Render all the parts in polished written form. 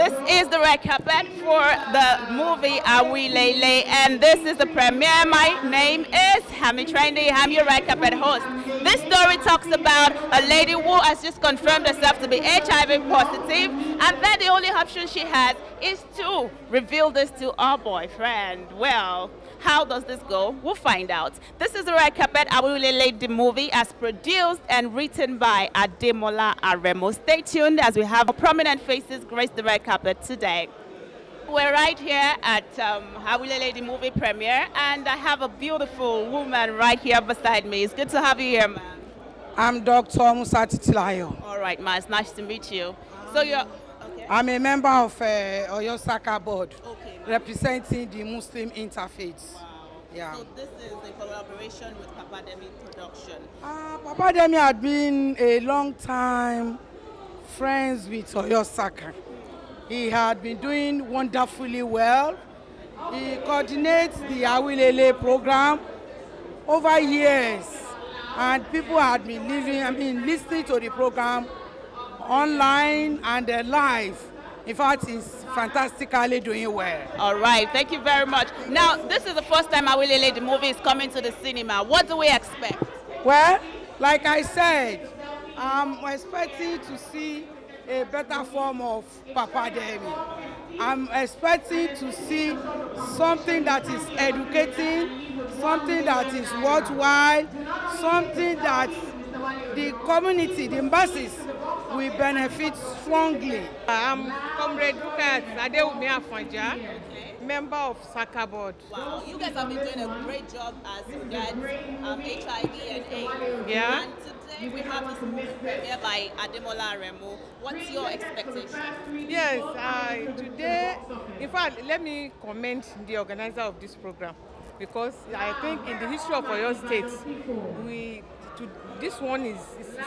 This is the red carpet for the movie AWILELE, and this is the premiere. My name is Hami Trendy. I'm your red carpet host. This story talks about a lady who has just confirmed herself to be HIV positive, and then the only option she has is to reveal this to our boyfriend. Well, how does this go? We'll find out. This is the red carpet. AWILELE the movie, as produced and written by Ademola Aremo. Stay tuned as we have prominent faces grace the red carpet today. We're right here at AWILELE the movie premiere, and I have a beautiful woman right here beside me. It's good to have you here, ma'am. I'm Dr. Musa Titilayo. All right, ma. It's nice to meet you. So you're okay. I'm a member of Oyo Saka board, Okay, representing the Muslim interfaith. Wow. Yeah. So this is a collaboration with Papa Demi Production. Papa Demi had been a long time friends with Oyo Saka. He had been doing wonderfully well. He coordinates the AWILELE program over years, and people had been listening to the program online and live. In fact, he's fantastically doing well. All right, thank you very much. Now, this is the first time AWILELE the movie is coming to the cinema. What do we expect? Well, like I said, I'm expecting to see a better form of Papa Demi. I'm expecting to see something that is educating, something that is worthwhile, something that the community, the masses, will benefit strongly. I'm Comrade Lucas Adewumi Afanja, member of Saka board. Wow, you guys have been doing a great job as regards HIV and AIDS. Yeah. And today we have this movie premiere by Ademola Aremo. What's your expectation? Yes, today, in fact, let me commend the organizer of this program, because I think in the history of Oyo State, this one is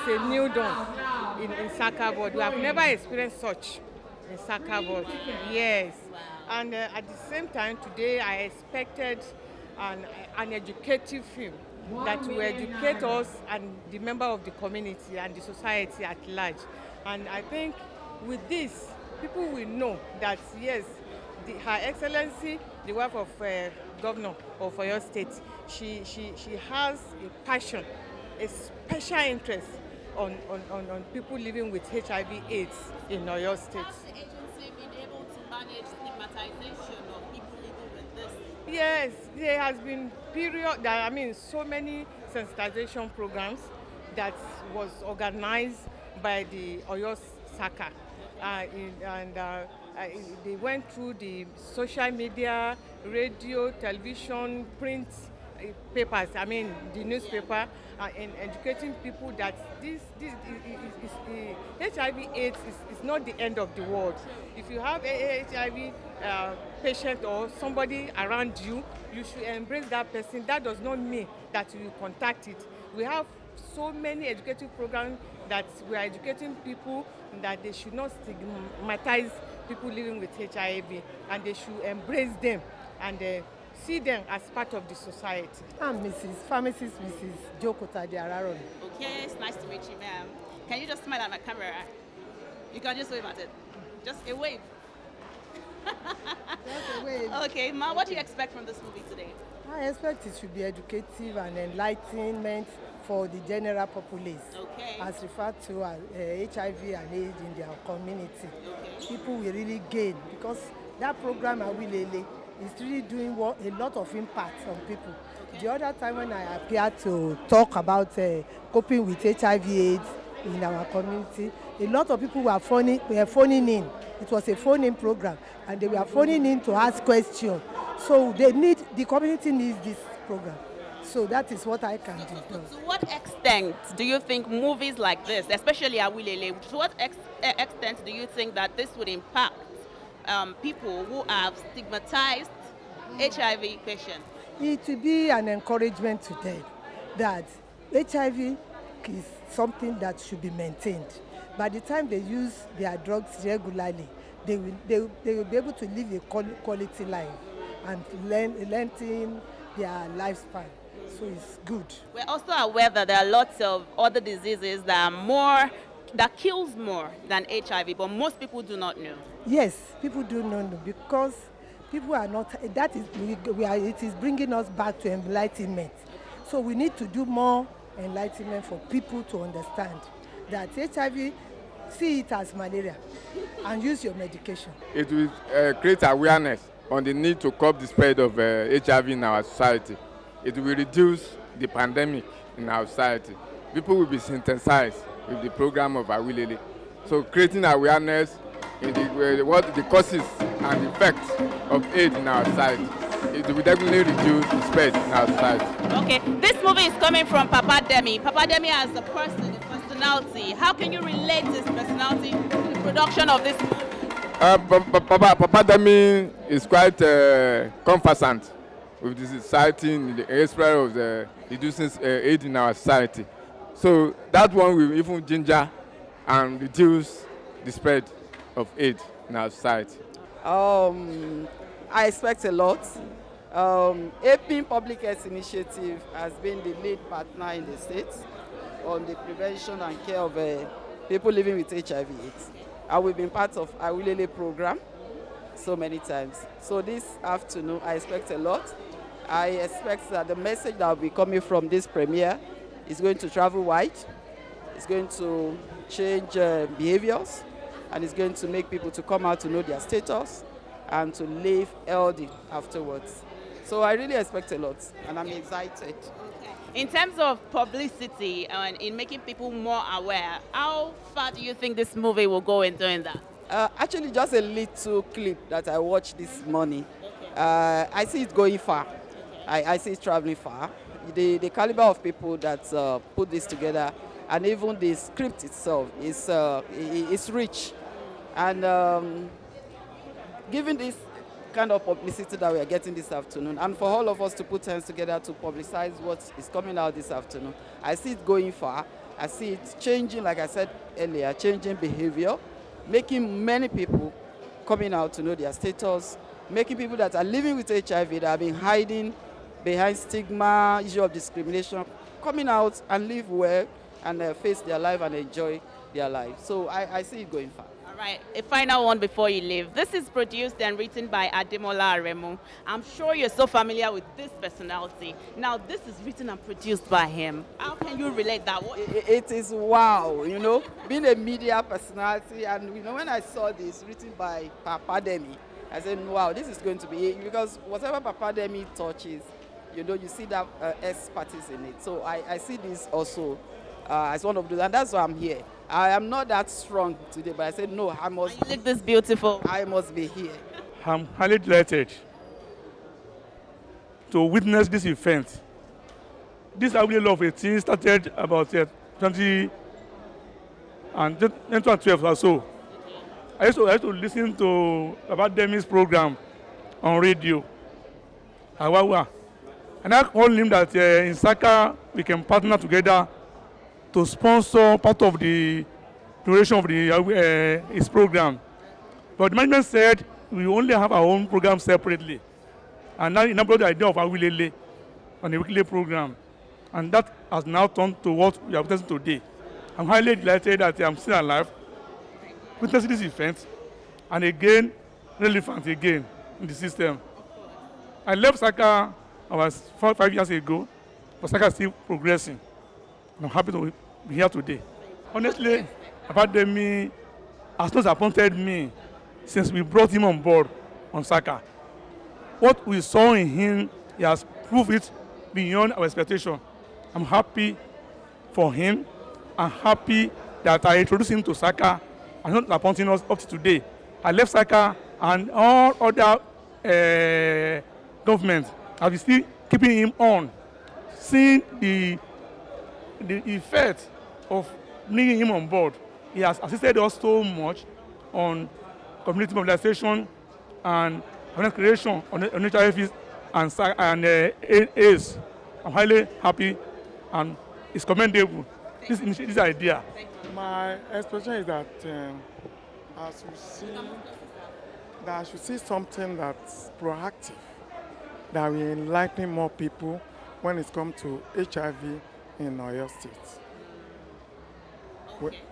a new dawn in Saka board. We have never experienced such in Saka board. Yes. And at the same time, today I expected an educative film that will educate us and the member of the community and the society at large. And I think with this, people will know that yes, Her Excellency, the wife of Governor of Oyo State, she has a passion, a special interest on people living with HIV/AIDS in Oyo State. Has the agency been able to manage stigmatization of people living with this? Yes, there has been so many sensitization programs that was organized by the Oyo Saka, they went through the social media, radio, television, print, papers, the newspaper, and educating people that this HIV/AIDS is not the end of the world. If you have a HIV patient or somebody around you, you should embrace that person. That does not mean that you will contact it. We have so many educative programs that we are educating people that they should not stigmatize people living with HIV, and they should embrace them and see them as part of the society. I'm Pharmacist Mrs. Jokota Diararon. Okay, it's nice to meet you, ma'am. Can you just smile at my camera? You can just wave at it. Just a wave. Just a wave. Okay, ma, what do you expect from this movie today? I expect it should be educative and enlightenment for the general populace, Okay. as referred to as HIV and AIDS in their community. Okay. People will really gain, because that program AWILELE is really doing a lot of impact on people. Okay. The other time when I appeared to talk about coping with HIV/AIDS in our community, a lot of people were phoning in. It was a phone-in program, and they were phoning in to ask questions. So the community needs this program. So that is what I can do. To what extent do you think movies like this, especially AWILELE, to what extent do you think that this would impact people who have stigmatized HIV patients? It will be an encouragement to them that HIV is something that should be maintained. By the time they use their drugs regularly, they will be able to live a quality life and lengthen their lifespan. So it's good. We're also aware that there are lots of other diseases that are more that kills more than HIV, but most people do not know. Yes, people do not know because people are not, that is, it is bringing us back to enlightenment. So we need to do more enlightenment for people to understand that HIV, see it as malaria and use your medication. It will create awareness on the need to curb the spread of HIV in our society. It will reduce the pandemic in our society. People will be sensitized with the program of AWILELE. So creating awareness in what the causes and effects of AIDS in our society. It will definitely reduce the spread in our society. Okay, this movie is coming from Papa Demi. Papa Demi as a person, a personality. How can you relate this personality to the production of this movie? Papa Demi is quite conversant with the society in the area of reducing AIDS in our society. So that one will even ginger and reduce the spread of AIDS in our society. I expect a lot. APIN Public Health Initiative has been the lead partner in the state on the prevention and care of people living with HIV/AIDS. And we've been part of AWILELE program so many times. So this afternoon, I expect a lot. I expect that the message that will be coming from this premiere is going to travel wide. It's going to change behaviors, and it's going to make people to come out to know their status and to live healthy afterwards. So I really expect a lot, and I'm excited. In terms of publicity and in making people more aware, how far do you think this movie will go in doing that? Actually, just a little clip that I watched this morning. I see it going far. I see it traveling far. The caliber of people that put this together, and even the script itself is rich. And given this kind of publicity that we are getting this afternoon, and for all of us to put hands together to publicize what is coming out this afternoon, I see it going far. I see it changing, like I said earlier, changing behavior, making many people coming out to know their status, making people that are living with HIV, that have been hiding behind stigma, issue of discrimination, coming out and live well and face their life and enjoy their life. So I see it going far. All right, a final one before you leave. This is produced and written by Ademola Aremu. I'm sure you're so familiar with this personality. Now, this is written and produced by him. How can you relate that? It is wow, you know, being a media personality, and you know, when I saw this written by Papa Demi, I said, wow, this is going to be it, because whatever Papa Demi touches, you know, you see that expertise in it. So I see this also as one of those, and that's why I'm here. I am not that strong today, but I said, no, I must. You look this beautiful. I must be here. I'm highly delighted to witness this event. This AWILELE Love 18 started about 2012 or so. I used to listen to about Demi's program on radio, Awawa. And I told him that in Saka we can partner together to sponsor part of the duration of his program. But the management said we only have our own program separately. And now brought the idea of AWILELE on a weekly program. And that has now turned to what we are witnessing today. I'm highly delighted that I'm still alive, witnessing this event, and again, relevant again in the system. I left Saka about 5 years ago, but Saka is still progressing. And I'm happy to be here today. Honestly, Papa Demi has not appointed me since we brought him on board on Saka. What we saw in him, he has proved it beyond our expectation. I'm happy for him. I'm happy that I introduced him to Saka and not appointing us up to today. I left Saka, and all other governments have been still keeping him on, seeing the effect of bringing him on board. He has assisted us so much on community mobilization and awareness creation on HIV and AIDS. I'm highly happy, and it's commendable, this idea. My expectation is that I should see something that's proactive, that will enlighten more people when it comes to HIV in Oyo State.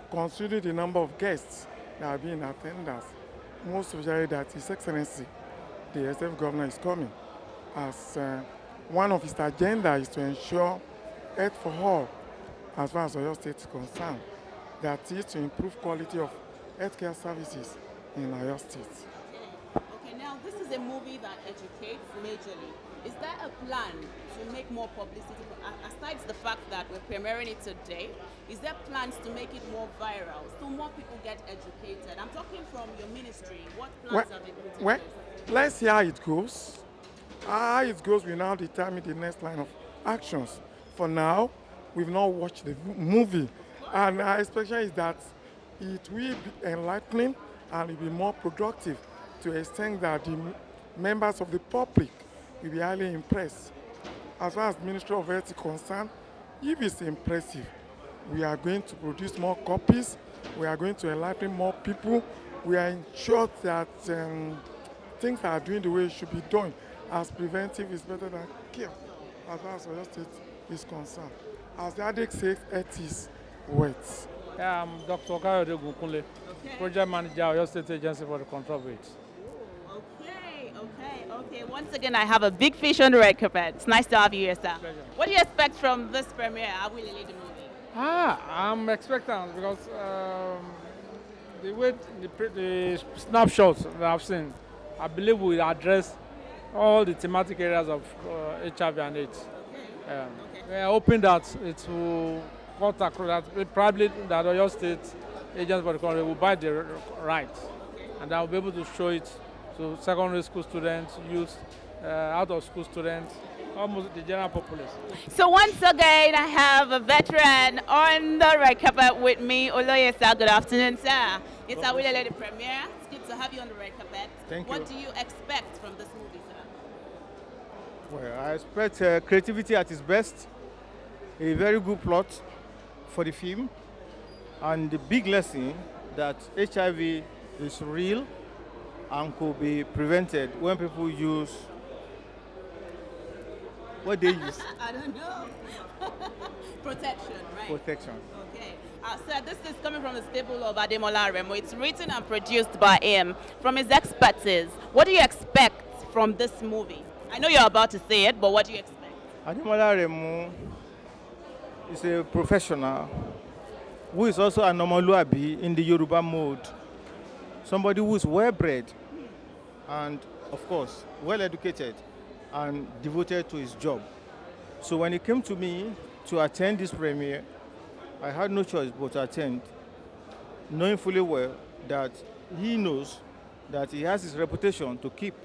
Considering the number of guests that have been in attendance, most especially that His Excellency, the SF Governor, is coming, as one of his agenda is to ensure health for all, as far as Oyo State is concerned. That is to improve quality of healthcare services in Oyo State. Okay, now this is a movie that educates majorly. Is there a plan to make more publicity? Aside the fact that we're premiering it today, is there plans to make it more viral so more people get educated? I'm talking from your ministry. What plans have you put in place? Let's see how it goes. How it goes will now determine the next line of actions. For now, we've not watched the movie, and our expectation is that it will be enlightening and it will be more productive to the extent that the members of the public will be highly impressed. As far as Ministry of Health is concerned, if it's impressive, we are going to produce more copies, we are going to enlighten more people, we are ensured that things are doing the way it should be done, as preventive is better than cure, as far as Oyo State is concerned. As the addict says, health is wealth. Yeah, I'm Dr. Kayode Gukunle, Project Manager, Oyo State Agency for the Control of AIDS. Okay. Once again, I have a big fish on the red carpet. It's nice to have you here, sir. Pleasure. What do you expect from this premiere, AWILELE the movie? I'm expectant because the way the snapshots that I've seen, I believe will address all the thematic areas of HIV and AIDS. We are hoping that it will cut across, that probably that Oyo State Agents for the Country will buy the rights, and I will be able to show it to secondary school students, youth, out of school students, almost the general populace. So once again, I have a veteran on the red carpet with me, Oloye sir. Good afternoon, sir. It's AWILELE the premiere. It's good to have you on the red carpet. Thank you. What do you expect from this movie, sir? Well, I expect creativity at its best, a very good plot for the film, and the big lesson that HIV is real and could be prevented when people use what they use. I don't know. Protection, right? Protection. Okay. Sir, this is coming from the stable of Ademola Remo. It's written and produced by him. From his expertise, what do you expect from this movie? I know you're about to say it, but what do you expect? Ademola Remo is a professional who is also an Omoluabi in the Yoruba mode. Somebody who is well-bred and, of course, well-educated and devoted to his job. So when he came to me to attend this premiere, I had no choice but to attend, knowing fully well that he knows that he has his reputation to keep.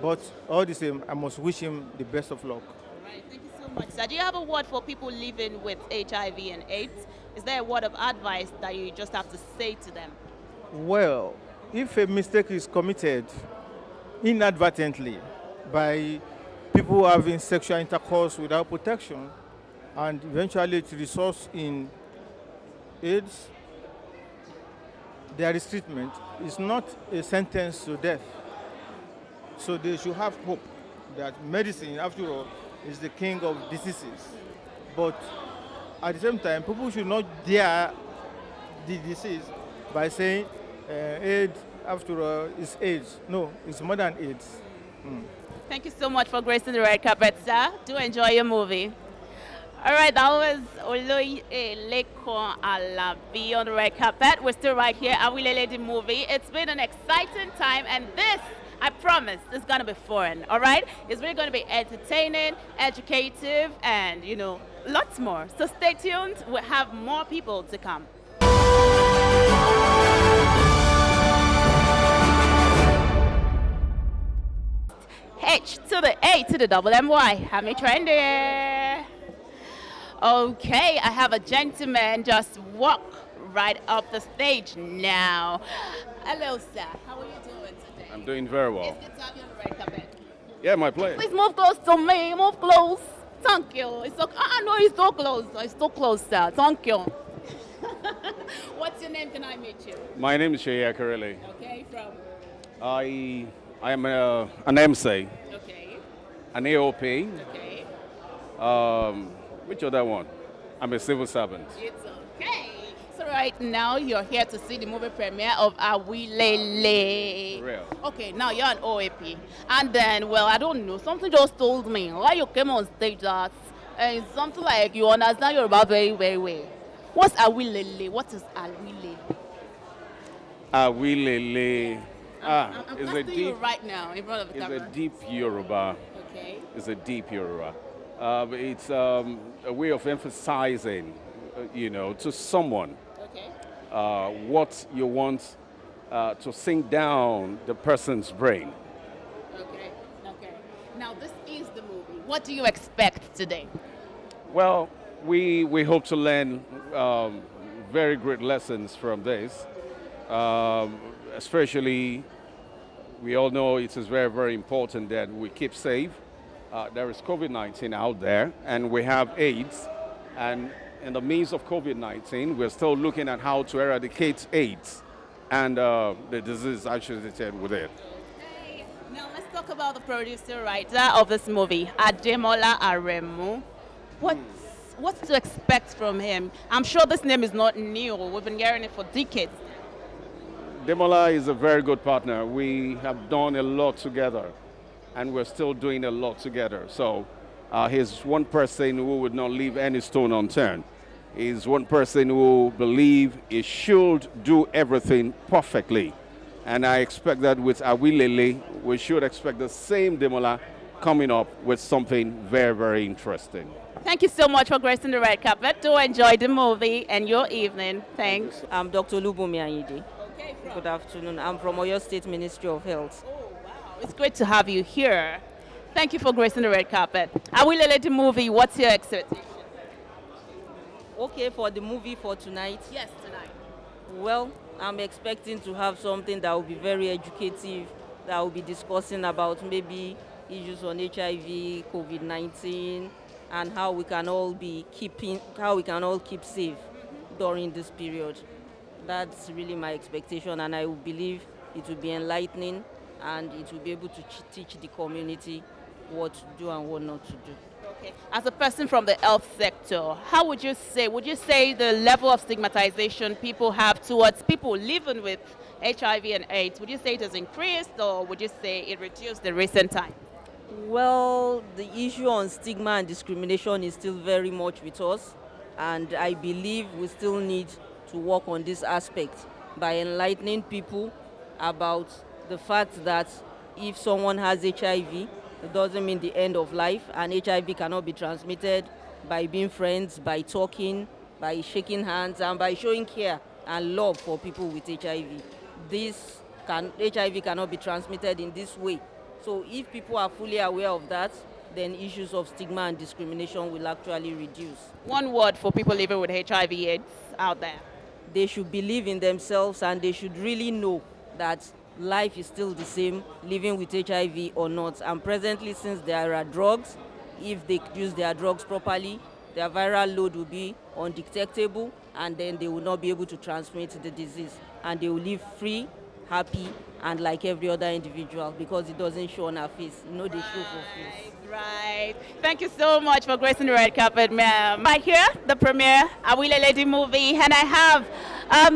But all the same, I must wish him the best of luck. All right, thank you so much, sir. Do you have a word for people living with HIV and AIDS? Is there a word of advice that you just have to say to them? Well, if a mistake is committed inadvertently by people having sexual intercourse without protection, and eventually it results in AIDS, there is treatment. It's not a sentence to death. So they should have hope that medicine, after all, is the king of diseases. But at the same time, people should not dare the disease by saying AIDS, after all, is AIDS. No, it's more than AIDS. Thank you so much for gracing the red carpet, sir. Do enjoy your movie. All right, that was AWILELE Alabi on the red carpet. We're still right here, AWILELE the movie. It's been an exciting time, and this, I promise, is going to be fun, all right? It's really going to be entertaining, educative, and, you know, lots more. So stay tuned. We'll have more people to come. H to the A to the double MY. Hami Trendy. Okay, I have a gentleman just walk right up the stage now. Hello, sir. How are you doing today? I'm doing very well. It's good to have you on the red carpet. Yeah, my pleasure. Please move close to me. Move close. Thank you. It's so, no, it's so close. It's so close, sir. Thank you. What's your name? Can I meet you? My name is Sheya Karele. Okay, from? I am an MC. Okay. An AOP. Okay. Which other one? I'm a civil servant. It's okay. So right now you're here to see the movie premiere of AWILELE. Real. Okay, now you're an OAP. And then, well, I don't know, something just told me why you came on stage that it's something like you understand Yoruba very, very well. What's AWILELE? What is AWILELE? AWILELE. I'm It's a asking you deep, right now in front of the it's camera. a deep Yoruba. Okay. It's a deep Yoruba. It's a way of emphasizing, to someone Okay. what you want to sink down the person's brain. Okay. Okay. Now this is the movie. What do you expect today? Well, we hope to learn very great lessons from this, especially we all know it is very, very important that we keep safe. There is COVID-19 out there, and we have AIDS. And in the midst of COVID-19, we're still looking at how to eradicate AIDS and the disease associated with it. Hey, now let's talk about the producer writer of this movie, Ademola Aremu. What's to expect from him? I'm sure this name is not new. We've been hearing it for decades. Demola is a very good partner. We have done a lot together, and we're still doing a lot together. So he's one person who would not leave any stone unturned. He's one person who believes he should do everything perfectly. And I expect that with AWILELE, we should expect the same Demola coming up with something very, very interesting. Thank you so much for gracing the red carpet. Do enjoy the movie and your evening. Thanks. I'm Dr. Lubumi Ayinde. Okay, Good afternoon. I'm from Oyo State Ministry of Health. Oh, wow. It's great to have you here. Thank you for gracing the red carpet. AWILELE the movie, what's your expectation? Okay, for the movie for tonight. Yes, tonight. Well, I'm expecting to have something that will be very educative, that will be discussing about maybe issues on HIV, COVID-19, and how we can all keep safe during this period. That's really my expectation, and I believe it will be enlightening, and it will be able to teach the community what to do and what not to do. Okay. As a person from the health sector, how would you say the level of stigmatization people have towards people living with HIV and AIDS, would you say it has increased, or would you say it reduced in recent times? Well, the issue on stigma and discrimination is still very much with us, and I believe we still need to work on this aspect by enlightening people about the fact that if someone has HIV, it doesn't mean the end of life, and HIV cannot be transmitted by being friends, by talking, by shaking hands, and by showing care and love for people with HIV. HIV cannot be transmitted in this way. So if people are fully aware of that, then issues of stigma and discrimination will actually reduce. One word for people living with HIV/AIDS out there. They should believe in themselves, and they should really know that life is still the same, living with HIV or not. And presently, since there are drugs, if they use their drugs properly, their viral load will be undetectable, and then they will not be able to transmit the disease. And they will live free, happy, and like every other individual, because it doesn't show on our face. They show for face. Right. Thank you so much for gracing the red carpet, ma'am. Right here, the premiere, AWILELE movie, and I have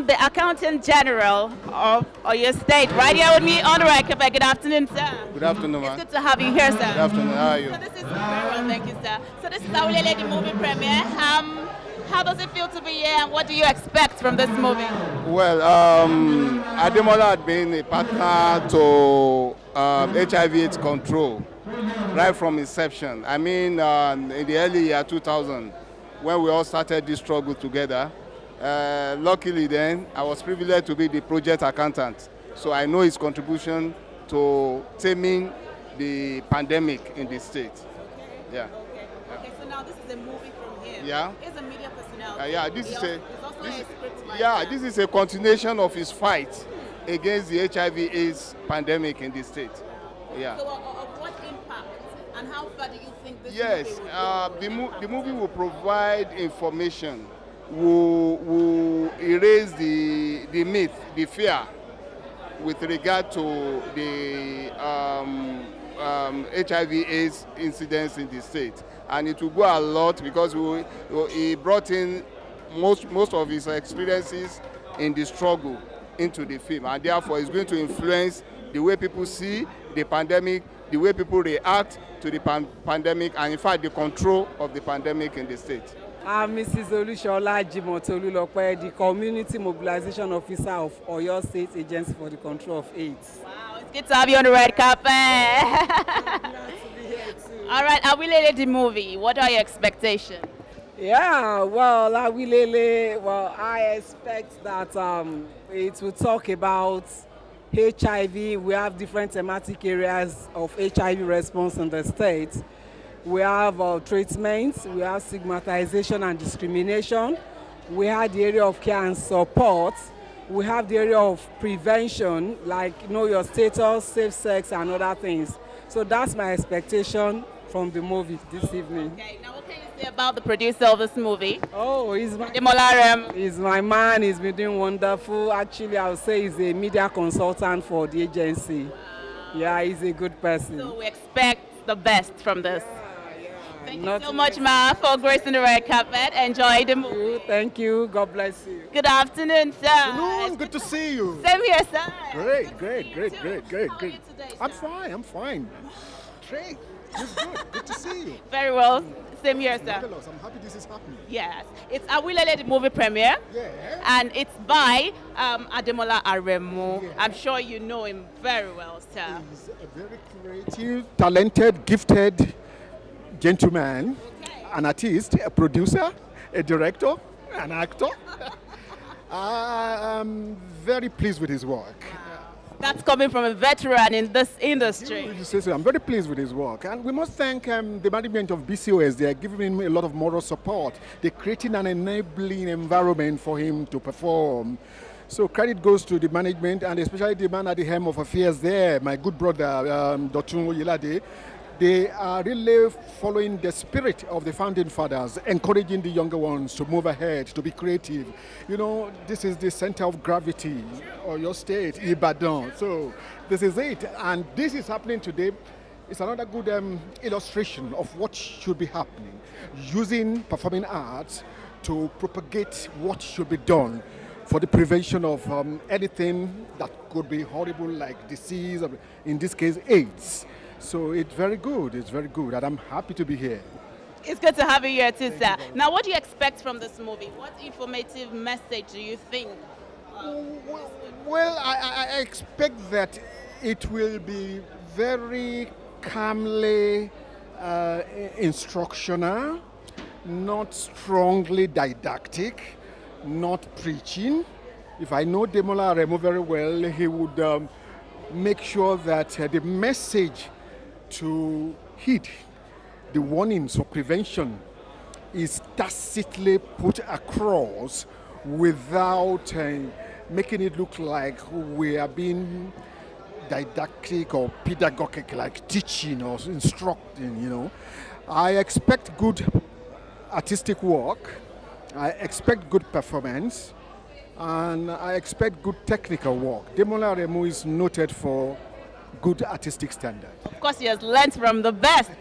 the Accountant General of Oyo State right here with me on the red carpet. Good afternoon, sir. Good afternoon, It's ma'am. good to have you here, sir. Good afternoon. How are you? So this is very well, thank you, sir. So this is AWILELE movie premiere. How does it feel to be here, and what do you expect from this movie? Well, Ademola had been a partner to HIV/AIDS control right from inception. I mean, in the early year 2000, when we all started this struggle together. Luckily then, I was privileged to be the project accountant. So I know his contribution to taming the pandemic in the state. Yeah. Okay, so now this is a movie from him. Yeah. He's a media personality. Yeah, this is is a continuation of his fight against the HIV/AIDS pandemic in the state. Yeah. So of what impact and how far do you think this Yes, movie will the movie will provide information, will erase the myth, the fear with regard to the HIV/AIDS incidents in the state. And it will go a lot because he brought in most of his experiences in the struggle into the film, and therefore it's going to influence the way people see the pandemic, the way people react to the pandemic, and in fact the control of the pandemic in the state. I'm Mrs. Olushola Jimotolulope, the Community Mobilization Officer of Oyo State Agency for the Control of AIDS. Wow, it's good to have you on the red carpet. All right, AWILELE the movie, what are your expectations? Yeah, well, AWILELE, well, I expect that it will talk about HIV. We have different thematic areas of HIV response in the state. We have treatments, we have stigmatization and discrimination, we have the area of care and support, we have the area of prevention, like know your status, safe sex, and other things. So that's my expectation from the movie this evening. Okay, now what can you say about the producer of this movie? Oh, he's my Ademola. He's my man. He's been doing wonderful. Actually, I would say he's a media consultant for the agency. Wow. Yeah, he's a good person. So we expect the best from this. Thank you so much, Ma, for gracing the red carpet. Enjoy the movie. Thank you. God bless you. Good afternoon, sir. Good afternoon. Good to see you. Same here, sir. Great. How are you today, I'm fine. Great. It's good. Good to see you. Very well. Same here, sir. I'm happy this is happening. Yes. It's AWILELE the movie premiere. Yeah. And it's by Ademola Aremu. Yeah. I'm sure you know him very well, sir. He's a very creative, talented, gifted gentleman, an artist, a producer, a director, an actor. I'm very pleased with his work. That's coming from a veteran in this industry. I'm very pleased with his work. And we must thank the management of BCOS. They are giving him a lot of moral support. They're creating an enabling environment for him to perform. So credit goes to the management, and especially the man at the helm of affairs there, my good brother, Dotun Oyelade. They are really following the spirit of the founding fathers, encouraging the younger ones to move ahead, to be creative. You know, this is the center of gravity of your state, Ibadan. So this is it. And this is happening today. It's another good illustration of what should be happening, using performing arts to propagate what should be done for the prevention of anything that could be horrible, like disease, or in this case, AIDS. So it's very good, and I'm happy to be here. It's good to have you here too, sir. Now, what do you expect from this movie? What informative message do you think? Well, I expect that it will be very calmly instructional, not strongly didactic, not preaching. If I know Ademola Aremu very well, he would make sure that the message to heed the warnings of prevention is tacitly put across without making it look like we are being didactic or pedagogic, like teaching or instructing, you know. I expect good artistic work, I expect good performance, and I expect good technical work. Ademola Aremu is noted for good artistic standard. Of course, he has learnt from the best.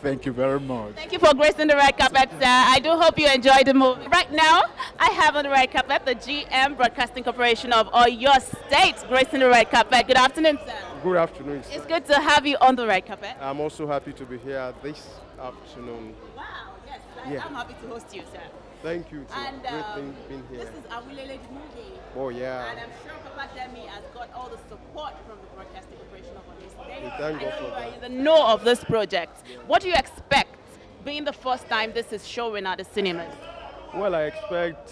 Thank you very much. Thank you for gracing the red carpet, sir. I do hope you enjoyed the movie. Right now, I have on the red carpet the GM Broadcasting Corporation of Oyo State gracing the red carpet. Good afternoon, sir. Good afternoon, sir. It's good to have you on the red carpet. I'm also happy to be here this afternoon. Wow, yes, I'm happy to host you, sir. Thank you, too. And great thing being here. this is AWILELE movie. Oh, yeah. And I'm sure Papa Demi has got all the support from the Broadcasting Corporation of Oyo State. We thank God for you are that. in the know of this project. What do you expect, being the first time this is showing at the cinemas? Well, I expect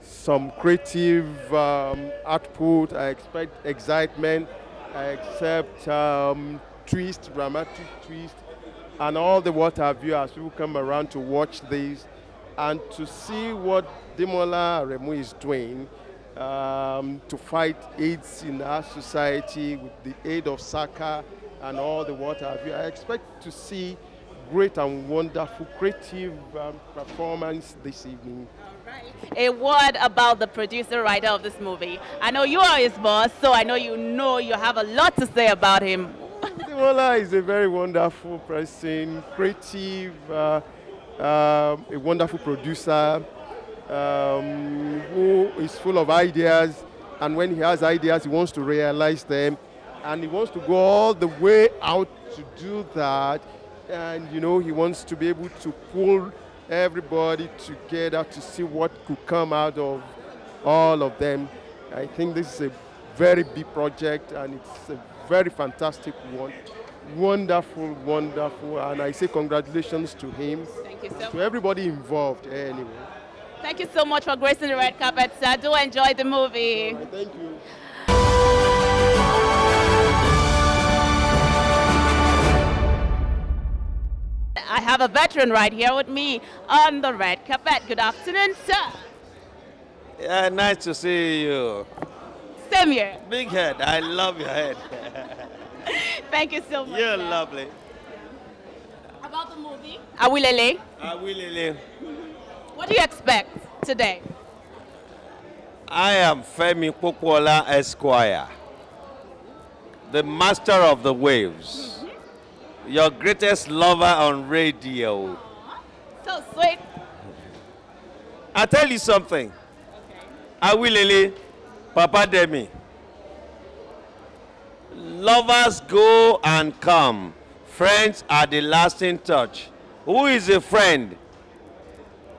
some creative output. I expect excitement. I expect twist, dramatic twist, and all the what have you as people come around to watch this and to see what Ademola Aremu is doing to fight AIDS in our society with the aid of SACA and all the what have you. I expect to see great and wonderful creative performance this evening. A word about the producer writer of this movie. I know you are his boss, so I know you have a lot to say about him. Ademola is a very wonderful person, creative. a wonderful producer who is full of ideas, and when he has ideas, he wants to realize them, and he wants to go all the way out to do that. And you know, he wants to be able to pull everybody together to see what could come out of all of them. I think this is a very big project, and it's a very fantastic one. Wonderful, wonderful, and I say congratulations to him. Thank you so to much. everybody involved anyway. Thank you so much for gracing the red carpet, sir. Do enjoy the movie. Thank you. I have a veteran right here with me on the red carpet. Good afternoon, sir. Yeah, nice to see you. Same here. Big head. I love your head. Thank you so much. You're sir. lovely. About the movie, Awilele, AWILELE. what do you expect today? I am Femi Popola Esquire, the master of the waves, your greatest lover on radio. So sweet. I'll tell you something. AWILELE, Papa Demi. Lovers go and come. Friends are the lasting touch. Who is a friend?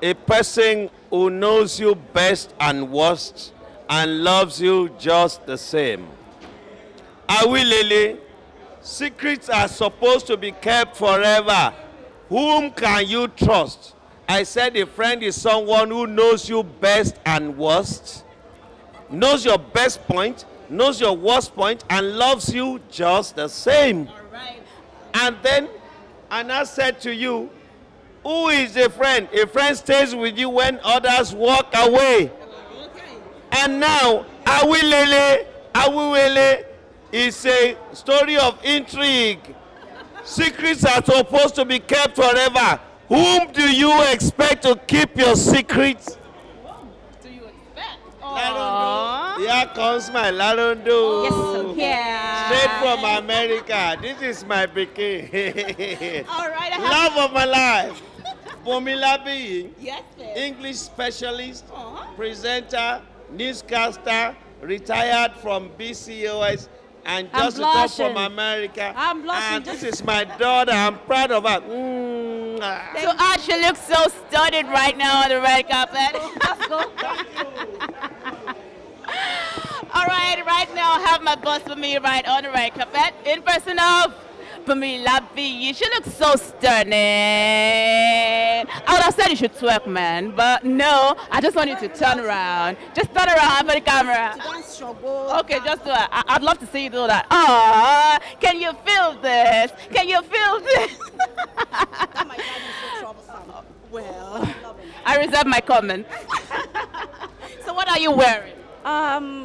A person who knows you best and worst and loves you just the same. AWILELE, secrets are supposed to be kept forever. Whom can you trust? I said a friend is someone who knows you best and worst, knows your best point, knows your worst point, and loves you just the same. All right. And then, and I said to you, who is a friend? A friend stays with you when others walk away. Okay. And now, AWILELE is a story of intrigue. Secrets are supposed to be kept forever. Whom do you expect to keep your secrets? Do you expect? Larondo. Here comes my Larondo. Yes, sir. Yeah. Straight from America. This is my bikini. All right. I have Love of my life. Bomilabi, Yes, sir. English specialist, presenter, newscaster, retired from BCOS, and I'm just returned from blushing. America. I'm blushing And just- this is my daughter. I'm proud of her. So Asha looks so studied right now on the red carpet. Let's go. All right now I have my boss with me right on the red carpet in person of Bomilabi. She looks so stunning. I would have said you should twerk, man, but no, I just want you to turn around. Just turn around for the camera. Okay, just do it. I'd love to see you do that. Aww, can you feel this? Can you feel this? Oh my God, you're so troublesome. Well, I reserve my comments. So what are you wearing?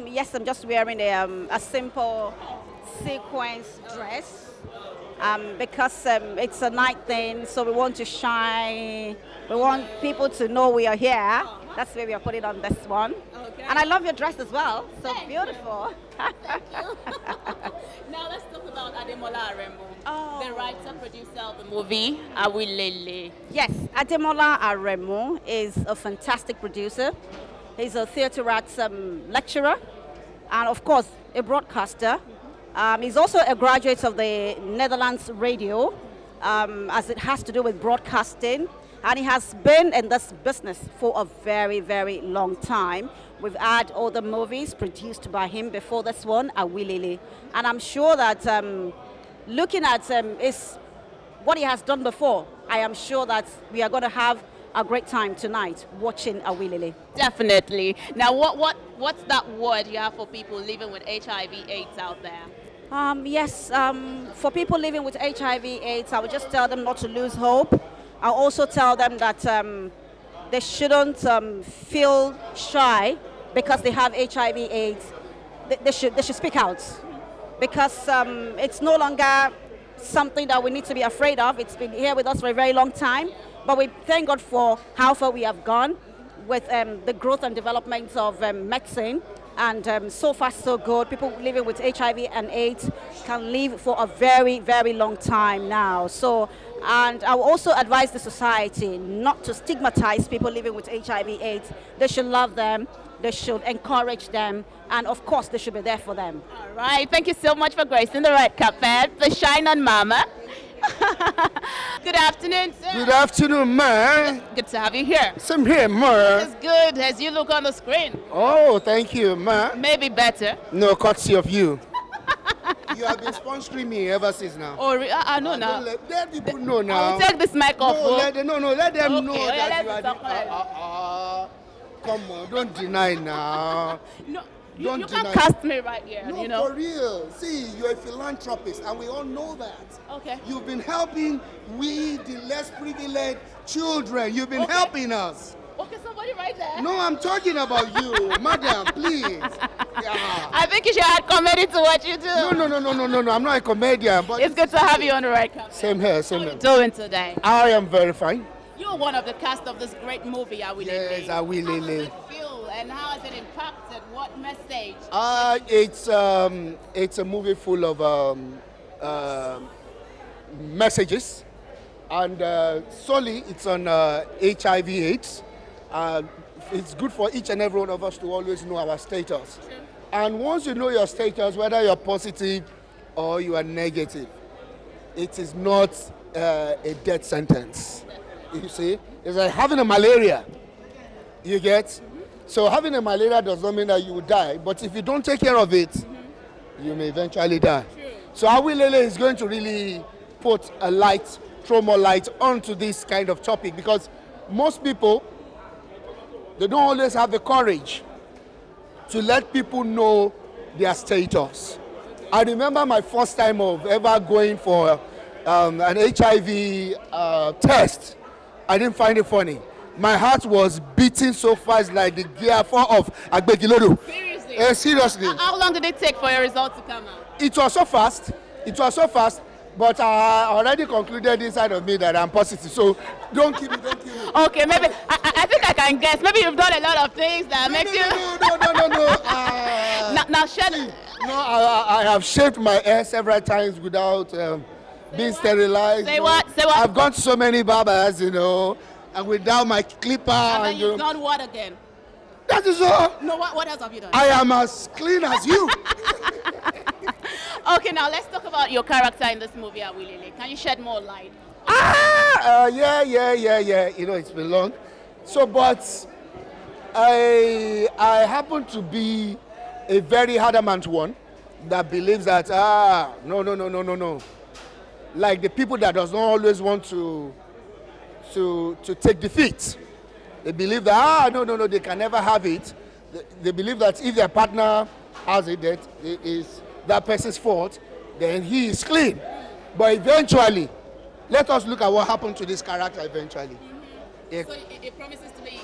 Yes, I'm just wearing a simple sequence dress because it's a night thing, so we want to shine. We want people to know we are here. That's why we are putting on this one. Okay. And I love your dress as well. So beautiful. Thank you. Now let's talk about Ademola Aremu, the writer, producer of the movie Awilele. Yes, Ademola Aremu is a fantastic producer. He's a theatre arts lecturer and, of course, a broadcaster. He's also a graduate of the Netherlands radio, as it has to do with broadcasting. And he has been in this business for a very, very long time. We've had all the movies produced by him before this one, Awilele. And I'm sure that looking at what he has done before, I am sure that we are going to have a great time tonight watching Awilele. Definitely. Now, what's that word you have for people living with HIV/AIDS out there? Yes, for people living with HIV/AIDS, I would just tell them not to lose hope. I'll also tell them that they shouldn't feel shy because they have HIV/AIDS. They should speak out because it's no longer something that we need to be afraid of. It's been here with us for a very long time, but we thank God for how far we have gone with the growth and development of medicine. And so far, so good. People living with HIV and AIDS can live for a very, very long time now. So And I will also advise the society not to stigmatize people living with HIV/AIDS. They should love them, they should encourage them, and of course, they should be there for them. All right, thank you so much for gracing the red carpet. The Shine on Mama. Good afternoon, sir. Good afternoon, ma. Good to have you here. Same here, ma. As good as you look on the screen. Oh, thank you, ma. Maybe better. No, courtesy of you. You have been sponsoring me ever since now. Oh, no, now. Let people know now. I will take this mic off. Let them know okay, that you are the... Come on, don't deny now. No, don't you deny. can't cast me right here, No, you know. for real. See, you're a philanthropist, and we all know that. Okay. You've been helping we, the less privileged children. You've been helping us. Okay, somebody right there. No, I'm talking about you, madam, please. Yeah. I think you should add comedy to what you do. No, I'm not a comedian. But it's good to have you on the right carpet. Same here, same here. How are you doing today? I am very fine. You're one of the cast of this great movie, AWILELE. Yes, AWILELE. How does it feel and how has it impacted? What message? It's a movie full of messages, and solely it's on HIV/AIDS. It's good for each and every one of us to always know our status. True. And once you know your status, whether you're positive or you are negative, it is not a death sentence. You see, it's like having a malaria. You get? So having a malaria does not mean that you will die, but if you don't take care of it, you may eventually die. True. So AWILELE is going to really put throw more light onto this kind of topic, because most people, they don't always have the courage to let people know their status. I remember my first time of ever going for an HIV test. I didn't find it funny. My heart was beating so fast, like the gear 4 of Agbegilodo. Seriously? Seriously. How long did it take for your result to come out? It was so fast. But I already concluded inside of me that I'm positive. So don't kill me. Okay, maybe I think I can guess. Maybe you've done a lot of things that makes you. No. Now, Shannon. No, I have shaved my hair several times without being sterilized. Say what? I've gone to so many barbers, and without my clipper. And then you've done what again? That is all. No, what else have you done? I am as clean as you. Okay, now let's talk about your character in this movie, AWILELE. Can you shed more light? Yeah. It's been long. So, but I happen to be a very adamant one that believes that, no. Like the people that does not always want to take defeat. They believe that, no, they can never have it. They believe that if their partner has it, that it is that person's fault, then he is clean. But eventually, let us look at what happened to this character eventually. So it promises to be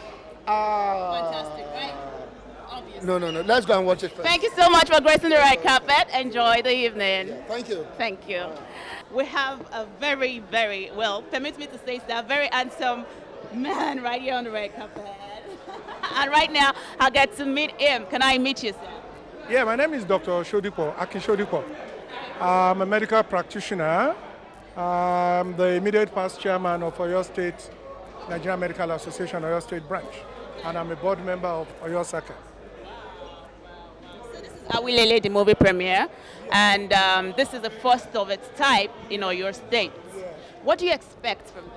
fantastic, right? Obviously. No. Let's go and watch it first. Thank you so much for gracing the red carpet. Enjoy the evening. Yeah, thank you. Thank you. We have a very, very, permit me to say, a very handsome man right here on the red carpet. And right now, I'll get to meet him. Can I meet you, sir? Yeah, my name is Dr. Akin Shodipo. I'm a medical practitioner. I'm the immediate past chairman of Oyo State Nigerian Medical Association, Oyo State branch. And I'm a board member of Oyo Saka. So this is AWILELE, the movie premiere. And this is the first of its type in Oyo State. What do you expect from this?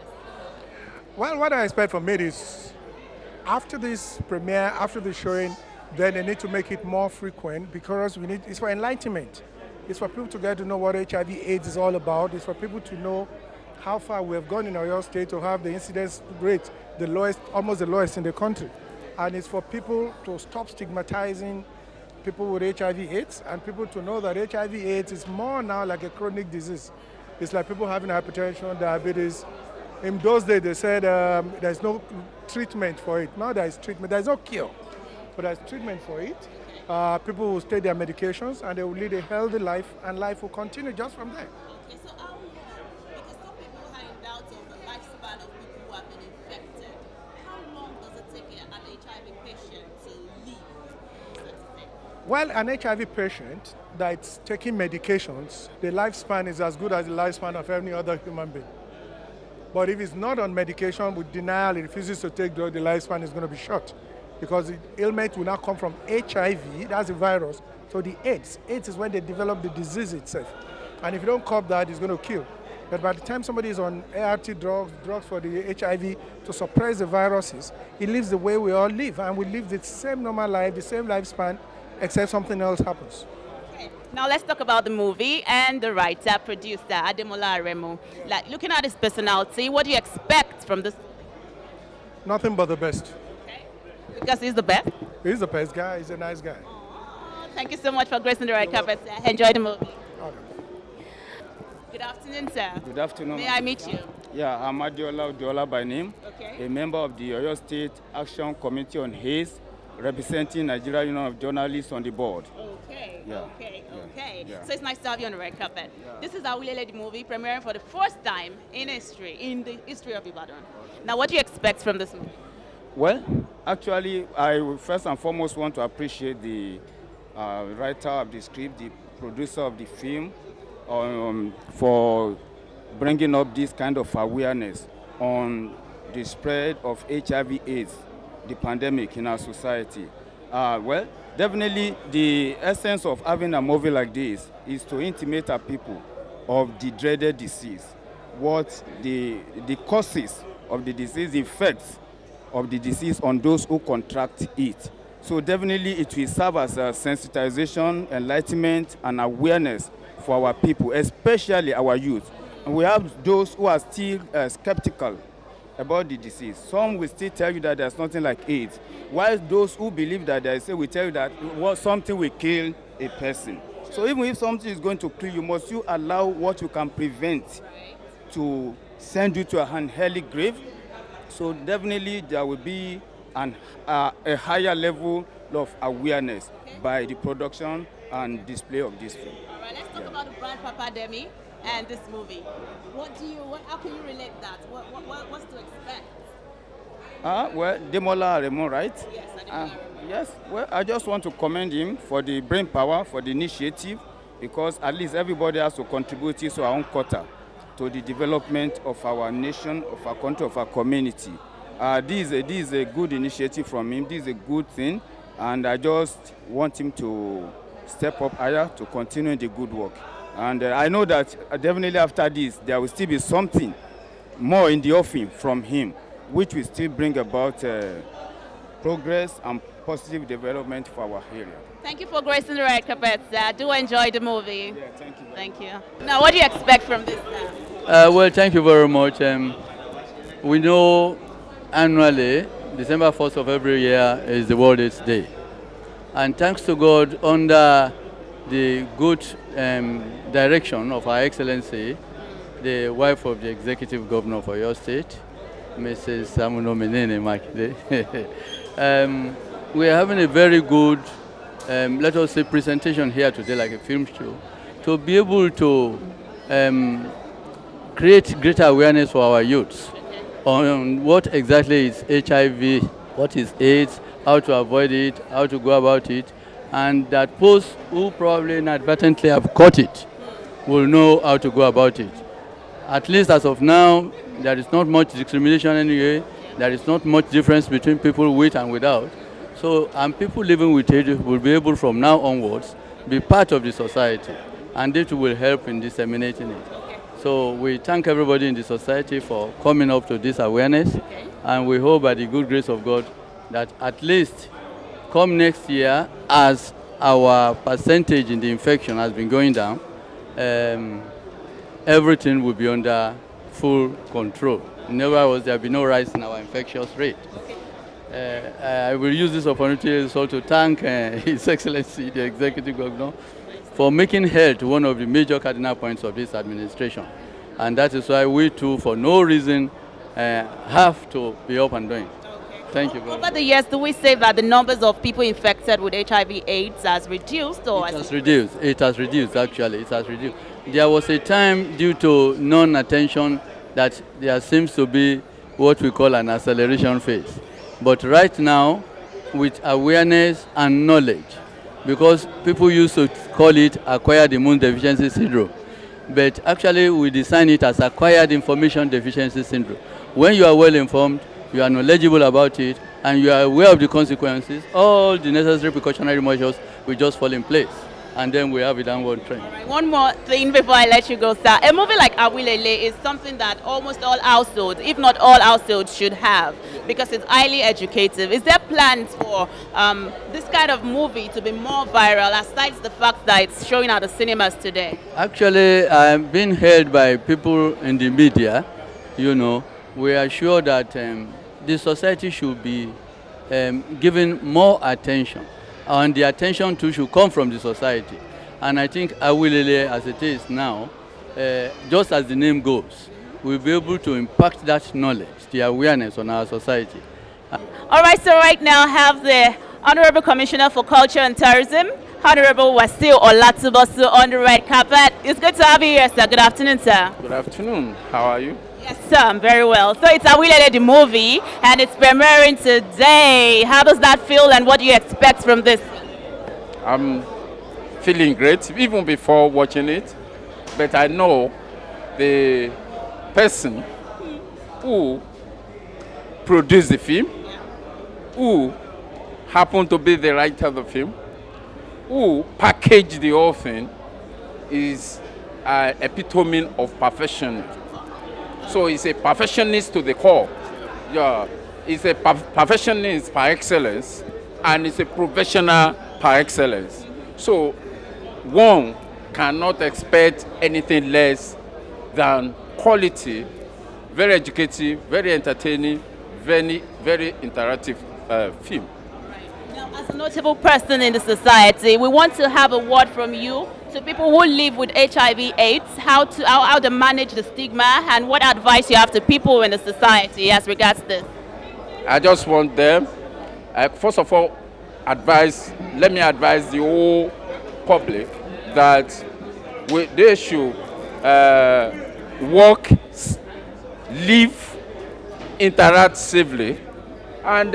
Well, what I expect from it is, after this premiere, after the showing, then they need to make it more frequent, because it's for enlightenment. It's for people to get to know what HIV/AIDS is all about. It's for people to know how far we have gone in Oyo State to have the incidence rate, the lowest, almost the lowest in the country. And it's for people to stop stigmatizing people with HIV/AIDS, and people to know that HIV/AIDS is more now like a chronic disease. It's like people having hypertension, diabetes. In those days, they said there's no treatment for it. Now there is treatment. There's no cure, but there's treatment for it. People will take their medications, and they will lead a healthy life, and life will continue just from there. Okay, so because some people are in doubt of the lifespan of people who have been infected, how long does it take an HIV patient to live? Well, an HIV patient that's taking medications, the lifespan is as good as the lifespan of any other human being. But if it's not on medication with denial, it refuses to take drug, the lifespan is going to be short. Because the ailment will not come from HIV, that's the virus, so the AIDS. AIDS is when they develop the disease itself. And if you don't curb that, it's going to kill. But by the time somebody is on ART drugs for the HIV to suppress the viruses, he lives the way we all live. And we live the same normal life, the same lifespan, except something else happens. Now let's talk about the movie and the writer, producer, Ademola Aremu. Like, looking at his personality, what do you expect from this? Nothing but the best. Okay. Because he's the best? He's the best guy. He's a nice guy. Thank you so much for gracing the red carpet, sir. Enjoy the movie. Good afternoon, sir. Good afternoon. May I meet you? Yeah, I'm Adiola by name, Okay. a member of the Oyo State Action Committee on AIDS, representing Nigeria Union of Journalists on the board. Okay, Yeah. okay. Yeah. So it's nice to have you on the red carpet. This is AWILELE Movie premiering for the first time in the history of Ibadan. Now, what do you expect from this movie? Well, actually, I will first and foremost want to appreciate the writer of the script, the producer of the film, for bringing up this kind of awareness on the spread of HIV/AIDS, the pandemic in our society. Well, definitely the essence of having a movie like this is to intimate our people of the dreaded disease, what the causes of the disease, the effects of the disease on those who contract it. So definitely it will serve as a sensitization, enlightenment, and awareness for our people, especially our youth. And we have those who are still skeptical about the disease. Some will still tell you that there's nothing like AIDS, while those who believe that there is, will tell you that something will kill a person. So even if something is going to kill you, must you allow what you can prevent to send you to a unhealthy grave? So definitely there will be a higher level of awareness by the production and display of this film. All right, let's talk about the brand Papademi and this movie. How can you relate that? What's to expect? Well, Demola Aremu, right? Yes, Ademola Aremu. Yes, well, I just want to commend him for the brain power, for the initiative, because at least everybody has to contribute to our own quota to the development of our nation, of our country, of our community. This is a good initiative from him. This is a good thing, and I just want him to step up higher to continue the good work. And I know that definitely after this, there will still be something more in the offing from him, which will still bring about progress and positive development for our area. Thank you for gracing the red carpet, sir. Do enjoy the movie. Yeah, thank you. Thank you. Now, what do you expect from this, sir? Well, thank you very much. We know annually, December 1st of every year is the World AIDS Day. And thanks to God, under the good direction of Her Excellency, the wife of the Executive Governor for your state, Mrs. Samuno Menene Makide, we are having a very good, let us say, presentation here today, like a film show, to be able to create greater awareness for our youths on what exactly is HIV, what is AIDS, how to avoid it, how to go about it, and that those who probably inadvertently have caught it will know how to go about it. At least as of now, there is not much discrimination anyway. There is not much difference between people with and without. So, and people living with AIDS will be able from now onwards be part of the society, and it will help in disseminating it. So we thank everybody in the society for coming up to this awareness, and we hope by the good grace of God that at least come next year, as our percentage in the infection has been going down, everything will be under full control. In other words, there will be no rise in our infectious rate. I will use this opportunity also to thank His Excellency, the Executive Governor, for making health one of the major cardinal points of this administration. And that is why we too, for no reason, have to be up and doing. Thank you very much. Over the years, do we say that the numbers of people infected with HIV/AIDS has reduced, or it has reduced? It has reduced, actually. It has reduced. There was a time, due to non-attention, that there seems to be what we call an acceleration phase. But right now, with awareness and knowledge, because people used to call it acquired immune deficiency syndrome, but actually we design it as acquired information deficiency syndrome. When you are well informed, you are knowledgeable about it, and you are aware of the consequences, all the necessary precautionary measures will just fall in place. And then we have a downward trend. One more thing before I let you go, sir. A movie like AWILELE is something that almost all households, if not all households, should have because it's highly educative. Is there plans for this kind of movie to be more viral, aside the fact that it's showing at the cinemas today? Actually, I'm being held by people in the media. You know, we are sure that the society should be given more attention, and the attention too should come from the society. And I think AWILELE, as it is now, just as the name goes, we'll be able to impact that knowledge, the awareness on our society. All right, so right now I have the Honorable Commissioner for Culture and Tourism, Honorable Wasiu Olatubosu, on the red carpet. It's good to have you here, sir. Good afternoon, sir. Good afternoon. How are you? Yes, sir, I'm very well. So it's AWILELE the movie, and it's premiering today. How does that feel, and what do you expect from this? I'm feeling great, even before watching it. But I know the person who produced the film, who happened to be the writer of the film, who packaged the whole thing, is an epitome of perfectionism. So he's a perfectionist to the core. Yeah, he's a perfectionist par excellence, and he's a professional par excellence. So one cannot expect anything less than quality, very educative, very entertaining, very interactive film. Now, as a notable person in the society, we want to have a word from you to people who live with HIV/AIDS, how to manage the stigma, and what advice you have to people in the society as regards this. I just want them, first of all, let me advise the whole public that they should work, live, interact safely. And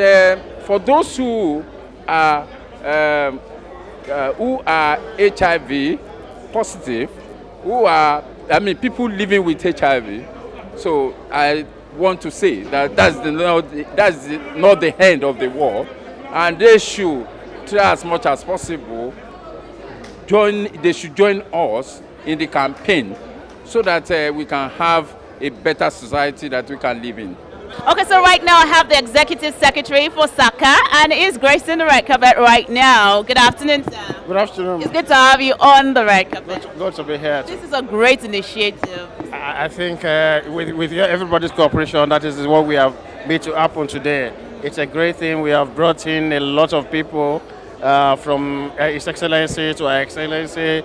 for those who are HIV positive, people living with HIV, so I want to say that that's not the end of the war, and they should try as much as possible. They should join us in the campaign so that we can have a better society that we can live in. Okay, so right now I have the Executive Secretary for SACA, and he's gracing the red carpet right now. Good afternoon, sir. Good afternoon. It's good to have you on the red carpet. Good to be here. This is a great initiative. I think with everybody's cooperation, that is what we have made to happen today. It's a great thing. We have brought in a lot of people from His Excellency to Her Excellency,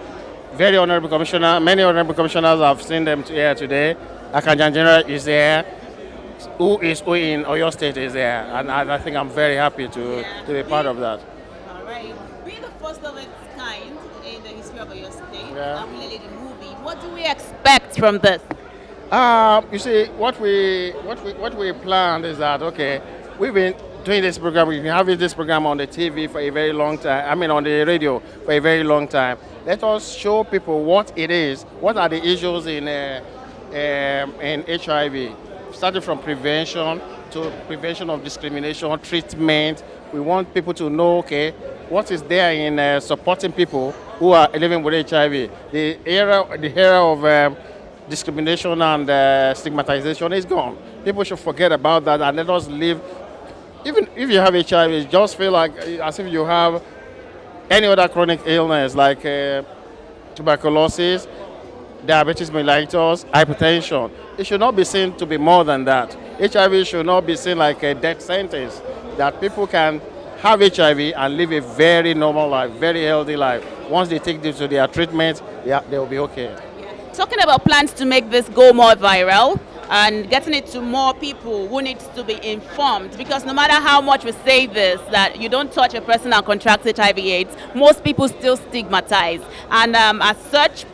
very honorable commissioner. Many honorable commissioners have seen them here today. Akanjan General is there. Who in Oyo State is there, and I think I'm very happy to be part of that. All right. Being the first of its kind in the history of Oyo State, AWILELE the movie, what do we expect from this? You see, what we planned is that, okay, we've been doing this program, we've been having this program on the TV for a very long time, on the radio for a very long time. Let us show people what it is, what are the issues in HIV. Starting from prevention to prevention of discrimination, treatment. We want people to know, okay, what is there in supporting people who are living with HIV. The era of discrimination and stigmatization is gone. People should forget about that and let us live. Even if you have HIV, just feel like as if you have any other chronic illness like tuberculosis, diabetes mellitus, hypertension. It should not be seen to be more than that. HIV should not be seen like a death sentence, that people can have HIV and live a very normal life, very healthy life. Once they take this to their treatment, they will be okay. Talking about plans to make this go more viral and getting it to more people who need to be informed, because no matter how much we say this, that you don't touch a person and contract HIV/AIDS, most people still stigmatize. And as such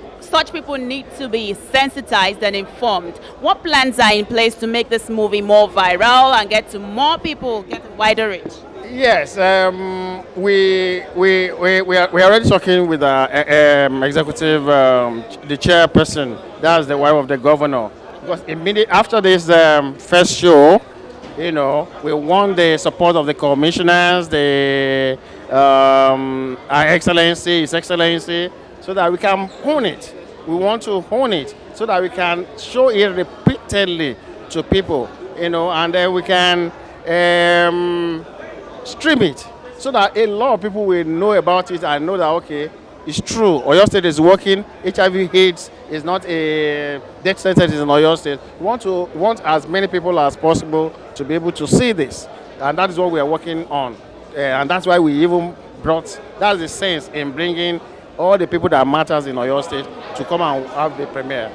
people need to be sensitized and informed. What plans are in place to make this movie more viral and get to more people, get a wider reach? Yes, we are already talking with the executive, the chairperson. That's the wife of the governor. Because immediately after this first show, we want the support of the commissioners, the Our Excellency, His Excellency, so that we can hone it. We want to hone it so that we can show it repeatedly to people, and then we can stream it so that a lot of people will know about it and know that, okay, it's true. Oyo State is working. HIV/AIDS is not a death sentence in Oyo State. We want as many people as possible to be able to see this, and that is what we are working on. And that's why we even brought. That's the sense in bringing all the people that matters in Oyo State to come and have the premiere.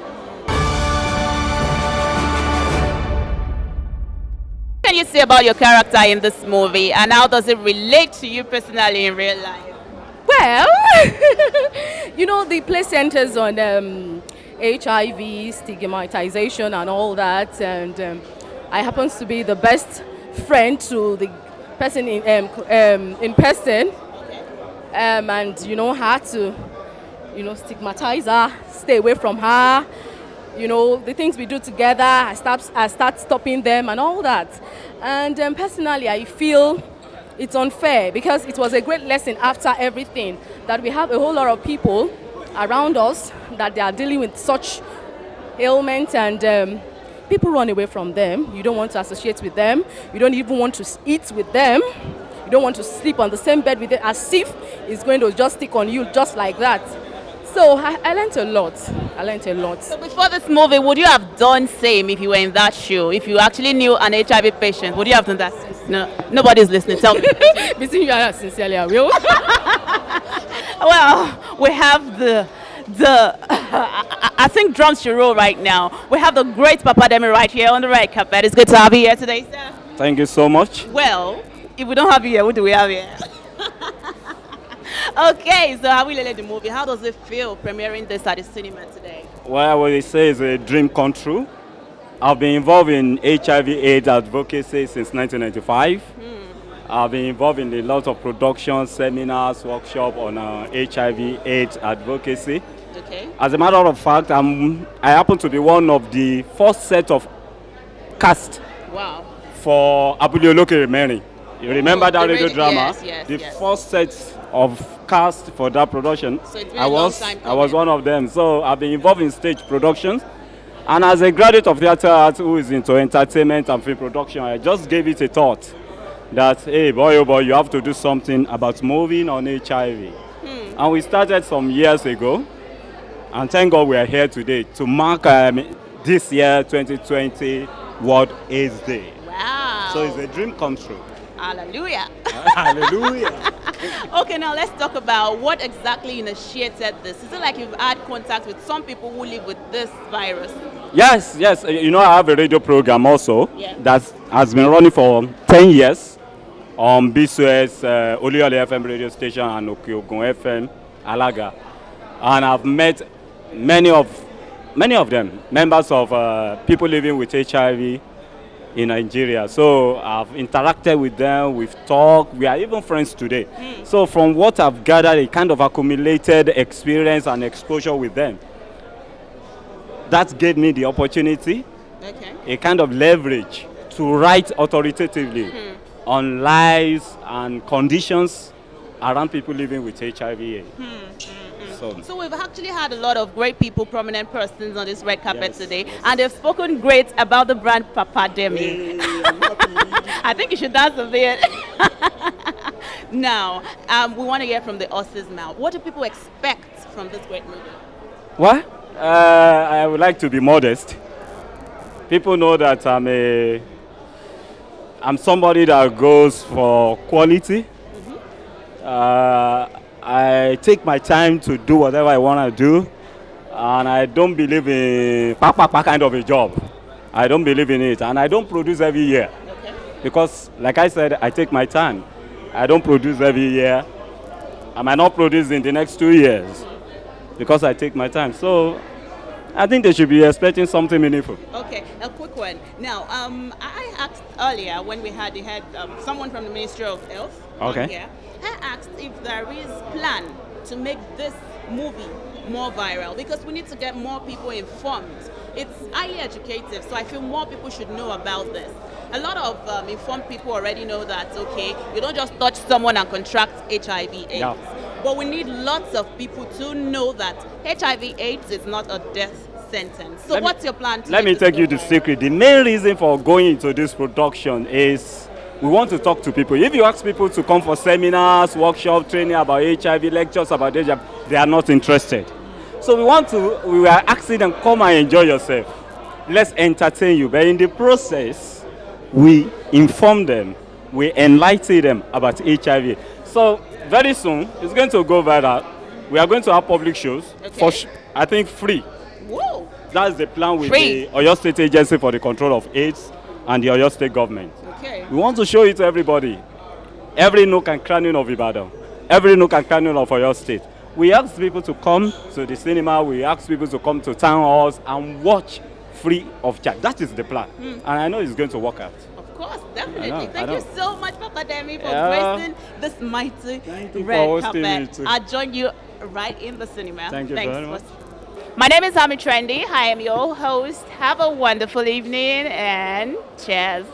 What can you say about your character in this movie, and how does it relate to you personally in real life? Well, the play centers on HIV, stigmatization, and all that. And I happen to be the best friend to the person in person. And had to, stigmatize her, stay away from her. The things we do together, I start stopping them and all that. And personally, I feel it's unfair because it was a great lesson after everything that we have a whole lot of people around us that they are dealing with such ailments, and people run away from them. You don't want to associate with them. You don't even want to eat with them. You don't want to sleep on the same bed with them, as if it's going to just stick on you just like that. So I learned a lot. So before this movie, would you have done same if you were in that show? If you actually knew an HIV patient, would you have done that? No, nobody's listening. Tell me. Between you and I, sincerely, I will. Well, we have I think drums should roll right now. We have the great Papa Demi right here on the red carpet. It's good to have you here today, sir. Thank you so much. Well, if we don't have you here, what do we have here? Okay, so AWILELE the movie, how does it feel premiering this at the cinema today? Well, I would say it's a dream come true. I've been involved in HIV/AIDS advocacy since 1995. I've been involved in a lot of productions, seminars, workshops on HIV/AIDS advocacy. Okay. As a matter of fact, I happen to be one of the first set of cast for AWILELE Movie Premiere II. You remember that radio drama? Yes, the first set of cast for that production. So it's been a long time I was one of them. So I've been involved in stage productions. And as a graduate of theatre art who is into entertainment and film production, I just gave it a thought that, hey, boy, oh boy, you have to do something about moving on HIV. And we started some years ago. And thank God we are here today to mark this year, 2020, World AIDS Day. Wow. So it's a dream come true. Hallelujah. Hallelujah. Okay, now let's talk about what exactly initiated this. Is it like you've had contact with some people who live with this virus? Yes. I have a radio program also that has been running for 10 years on BCS, AWILELE FM radio station and Okiogun FM, Alaga. And I've met many of them, members of people living with HIV in Nigeria. So I've interacted with them, we've talked, we are even friends today. So from what I've gathered, a kind of accumulated experience and exposure with them, that gave me the opportunity, a kind of leverage to write authoritatively on lives and conditions around people living with HIV. So we've actually had a lot of great people, prominent persons on this red carpet today, and they've spoken great about the brand Papa Demi. I think you should dance a bit. Now, we want to hear from the horse's mouth. What do people expect from this great movie? What? I would like to be modest. People know that I'm somebody that goes for quality. I take my time to do whatever I want to do, and I don't believe in kind of a job. I don't believe in it, and I don't produce every year. Because, like I said, I take my time. I don't produce every year. I might not produce in the next 2 years because I take my time. So I think they should be expecting something meaningful. Okay, a quick one. Now, I asked earlier when we had someone from the Ministry of Health Okay. here. I asked if there is plan to make this movie more viral because we need to get more people informed. It's highly educative, so I feel more people should know about this. A lot of informed people already know that, okay, you don't just touch someone and contract HIV/AIDS. Yeah. But we need lots of people to know that HIV/AIDS is not a death sentence. So what's your plan to Let me make take this you go the viral? secret. The main reason for going into this production is we want to talk to people. If you ask people to come for seminars, workshops, training about HIV, lectures about HIV, they are not interested. So we are asking them, come and enjoy yourself. Let's entertain you. But in the process, we inform them, we enlighten them about HIV. So very soon, it's going to go viral. We are going to have public shows, for I think free. Whoa. That's the plan with Free. the Oyo State Agency for the Control of AIDS and the Oyo State government. Okay. We want to show it to everybody. Every nook and cranny of Ibadan. Every nook and cranny of Oyo State. We ask people to come to the cinema. We ask people to come to town halls and watch free of charge. That is the plan. And I know it's going to work out. Of course, definitely. I Thank know. you so much, Papa Demi, for Yeah. gracing this mighty you red for hosting me carpet. too. I'll join you right in the cinema. Thank you Thanks very for- much. My name is Hami Trendy. I am your host. Have a wonderful evening and cheers.